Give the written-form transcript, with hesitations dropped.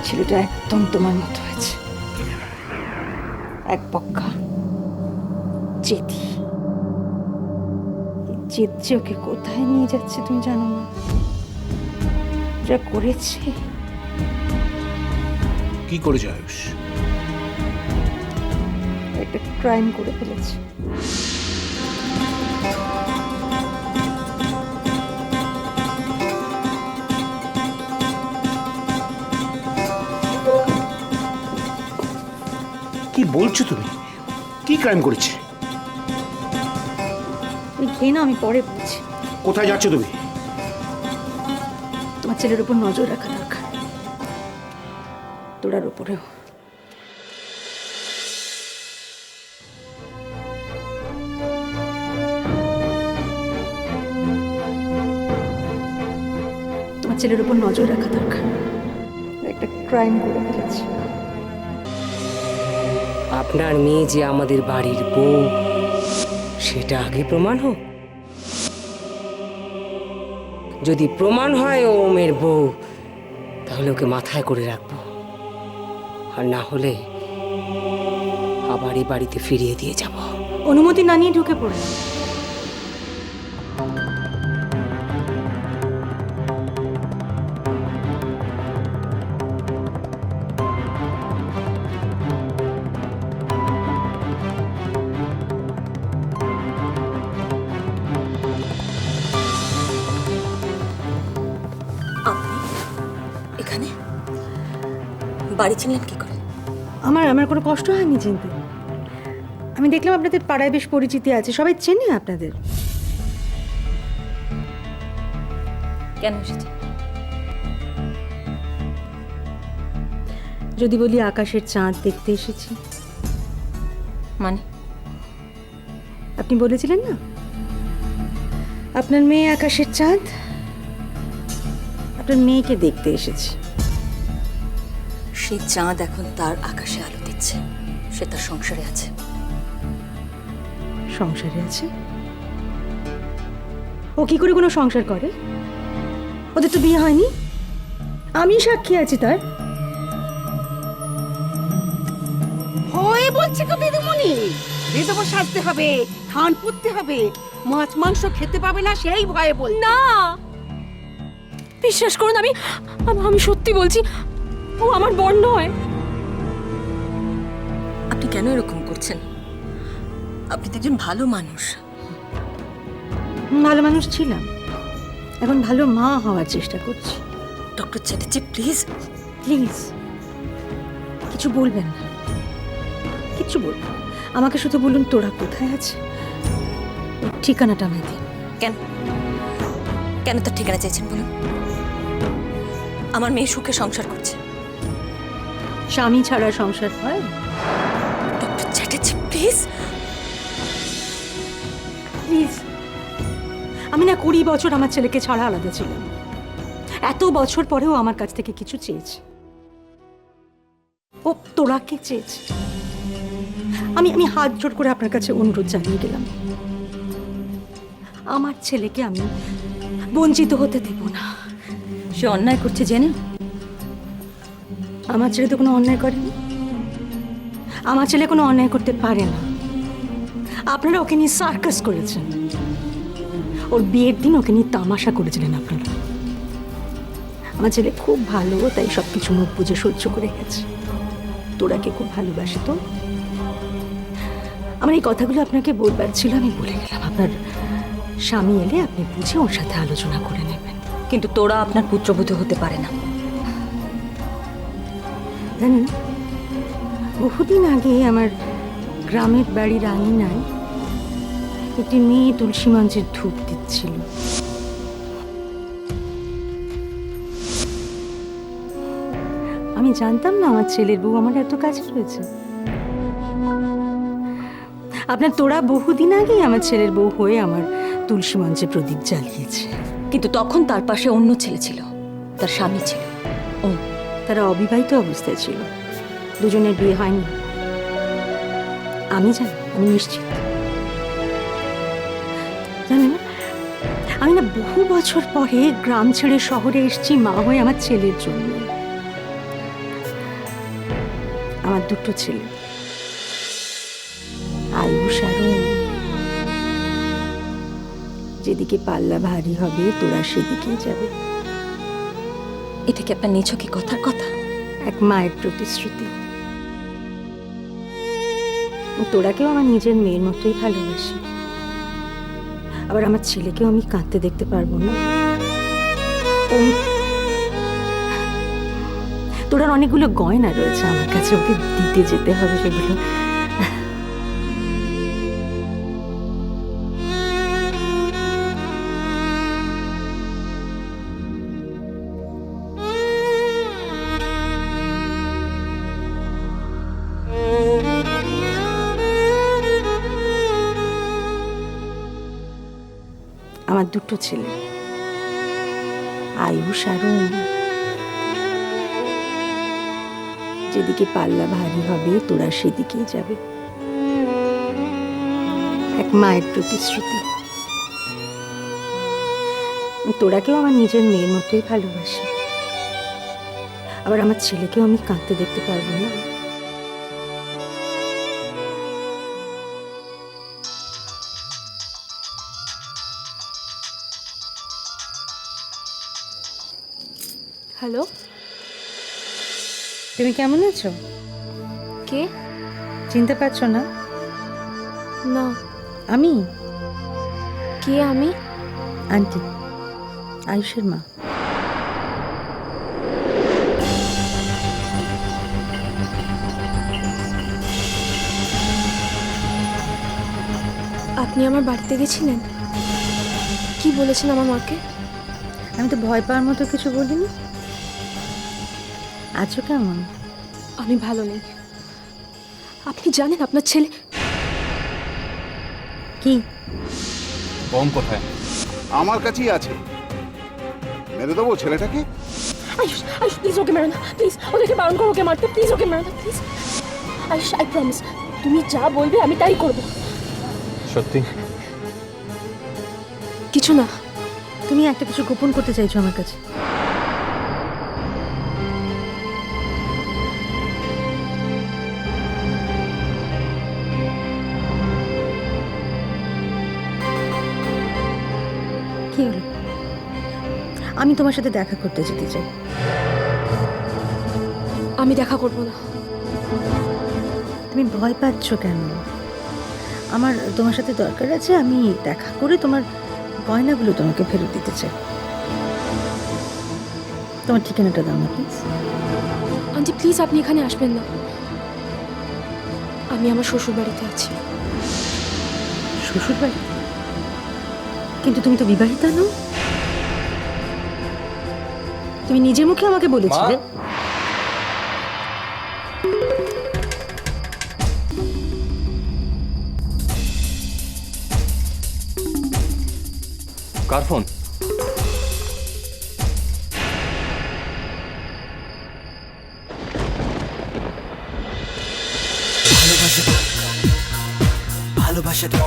ছেলেটা একদম তোমার মতো হয়েছে, এক পক্কা জেদি। জেদ যে ওকে কোথায় নিয়ে যাচ্ছে তুমি জানো না। যা করেছে। কি করেছে আয়ুষ? একটা ক্রাইম করে ফেলেছে। কি বলছো তুমি? কি ক্রাইম করেছে? তুমি খেয়ে না, আমি পরে বলছি। কোথায় যাচ্ছ তুমি? তোমার ছেলের উপর নজর রাখা দরকার, তোরার উপরেও। তোমার ছেলের উপর নজর রাখা দরকার, একটা ক্রাইম করে ফেলেছে। আপনার মেয়ে যে আমাদের বাড়ির বউ সেটা আগে প্রমাণ হোক। যদি প্রমাণ হয় ও ওমের বউ, তাহলে ওকে মাথায় করে রাখবো, আর না হলে আবার এই বাড়িতে ফিরিয়ে দিয়ে যাব। অনুমতি না নিয়ে ঢুকে পড়ে। এখানে বাড়ি ছিলেন কি করে? আমার কোনো কষ্ট হয়নি চিনতে। আমি দেখলাম আপনাদের পাড়ায় বেশ পরিচিতি আছে, সবাই চেনে আপনাদের। কেন এসেছে? যদি বলি আকাশের চাঁদ দেখতে এসেছি। মানে আপনি বলেছিলেন না আপনার মেয়ে আকাশের চাঁদ, আপনার মেয়েকে দেখতে এসেছি। সেই চাঁদ এখন তার আকাশে আলো দিচ্ছে, সে তার সংসারে আছে। সংসারে আছে? ও কি করে কোনো সংসার করে? ওদের তো বিয়ে হয়নি, আমি সাক্ষী আছি তার। হয়ে বলছে তো দিদিমণি, বেদব সাজতে হবে, থান পুঁততে হবে, মাছ মাংস খেতে পাবে না সেই ভয়ে বল। না, বিশ্বাস করুন, আমি সত্যি বলছি, ও আমার বর নয়। আপনি কেন এরকম করছেন? আপনি তো একজন ভালো মানুষ। ভালো মানুষ ছিলাম, এখন ভালো মা হওয়ার চেষ্টা করছি। ডক্টর চ্যাটার্জি প্লিজ প্লিজ কিছু বলবেন না, কিছু বলবেন না। আমাকে শুধু বলুন তোরা কোথায় আছে, ওর ঠিকানাটা আমায় দিন। কেন কেন তার ঠিকানা চাইছেন বলুন? আমার মেয়ে সুখে সংসার করছে। স্বামী ছাড়া সংসার হয়? Doctor Chatterjee please please. আমি না 20 বছর আমার ছেলেকে ছাড়া আলাদা ছিলাম, এত বছর পরেও আমার কাছ থেকে কিছু চেয়েছে। ও তোরাকে চেয়েছে। আমি হাত জোড় করে আপনার কাছে অনুরোধ জানিয়ে গেলাম, আমার ছেলেকে আমি বঞ্চিত হতে দেব না। সে অন্যায় করছে জেনে? আমার ছেলে তো কোনো অন্যায় করেনি, আমার ছেলে কোনো অন্যায় করতে পারে না। আপনারা ওকে নিয়ে সার্কাস করেছেন, ওর বিয়ের দিন ওকে নিয়ে তামাশা করেছিলেন আপনারা। আমার ছেলে খুব ভালো, তাই সব কিছু মুখ বুঝে সহ্য করে গেছে। তোরাকে খুব ভালোবাসে তো। আমার এই কথাগুলো আপনাকে বলবার ছিল, আমি বলে গেলাম। আপনার স্বামী এলে আপনি বুঝে ওর সাথে আলোচনা করে নেবেন। কিন্তু তোরা আপনার পুত্রবধূ হতে পারে না। জানেন, বহুদিন আগে আমার গ্রামের বাড়ির আঙিনায় একটি মেয়ে তুলসী মঞ্চের ধূপ দিচ্ছিল। আমি জানতাম না আমার ছেলের বউ আমার এত কাছে রয়েছে। আপনার তোরা বহুদিন আগেই আমার ছেলের বউ হয়ে আমার তুলসী মঞ্চে প্রদীপ জ্বালিয়েছে। কিন্তু তখন তার পাশে অন্য ছেলে ছিল, তার স্বামী ছিল। ও তারা অবিবাহিত অবস্থায় ছিল, দুজনের বিয়ে হয়নি। আমি জানি, আমি নিশ্চিত। জানেন, আমি না বহু বছর পরে গ্রাম ছেড়ে শহরে এসেছি মা হয়ে আমার ছেলের জন্য। আমার দুটো ছেলে, আয়ুষ আর ওম। যেদিকে পাল্লা ভারী হবে তোরা সেদিকেই যাবে। এটা কি আপনার নিছকি কথার কথা? এক মায়ের প্রতিশ্রুতি। তোরাকেও আমার নিজের মেয়ের মতোই ভালোবাসি। আবার আমার ছেলেকেও আমি কাঁদতে দেখতে পারবো না। তোর অনেকগুলো গয়না রয়েছে আমার কাছে, ওকে দিতে যেতে হবে সেগুলো। আমার দুটো ছেলে, আয়ুষ আর ওম। যেদিকে পাল্লা ভারী হবে তোরা সেদিকেই যাবে। এক মায়ের প্রতিশ্রুতি। তোরাকেও আমার নিজের মেয়ের মতোই ভালোবাসি। আবার আমার ছেলেকেও আমি কাঁদতে দেখতে পারবো না। হ্যালো, তুমি কেমন আছো? কে? চিনতে পারছো না? না, আমি কে আমি? আন্টি, আয়ুষের মা। আপনি আমার বাড়িতে গেছিলেন? কি বলেছেন আমার মাকে? আমি তো ভয় পাওয়ার মতো কিছু বলিনি। আছো কেমন? আমি ভালো নেই। আপনি জানেন আপনার ছেলে? কি? বম কোথায়? আমার কাছেই আছে। মেরে দেবো ছেলেটাকে। আয়ুষ, আয়ুষ প্লিজ ওকে মেরো না, প্লিজ। ওদেরকে বারণ করো ওকে মারতে, প্লিজ ওকে মেরো না, প্লিজ। আয়ুষ, আই প্রমিস, তুমি যা বলবে আমি তাই করব। সত্যি? কিছু না। তুমি একটা কিছু গোপন করতে চাইছো আমার কাছে। কি হলো? আমি তোমার সাথে দেখা করতে যেতে চাই। আমি দেখা করব না। তুমি ভয় পাচ্ছ কেন? আমার তোমার সাথে দরকার আছে। আমি দেখা করে তোমার গয়নাগুলো তোমাকে ফেরত দিতে চাই। তোমার ঠিকানাটা দাও না প্লিজ। আন্টি প্লিজ, আপনি এখানে আসবেন না। আমি আমার শ্বশুর বাড়িতে আছি। শ্বশুর বাড়ি? কিন্তু তুমি তো বিবাহিতা নও। তুমি নিজের মুখে আমাকে বলেছিলে। কার ফোন? ভালোবাসাটা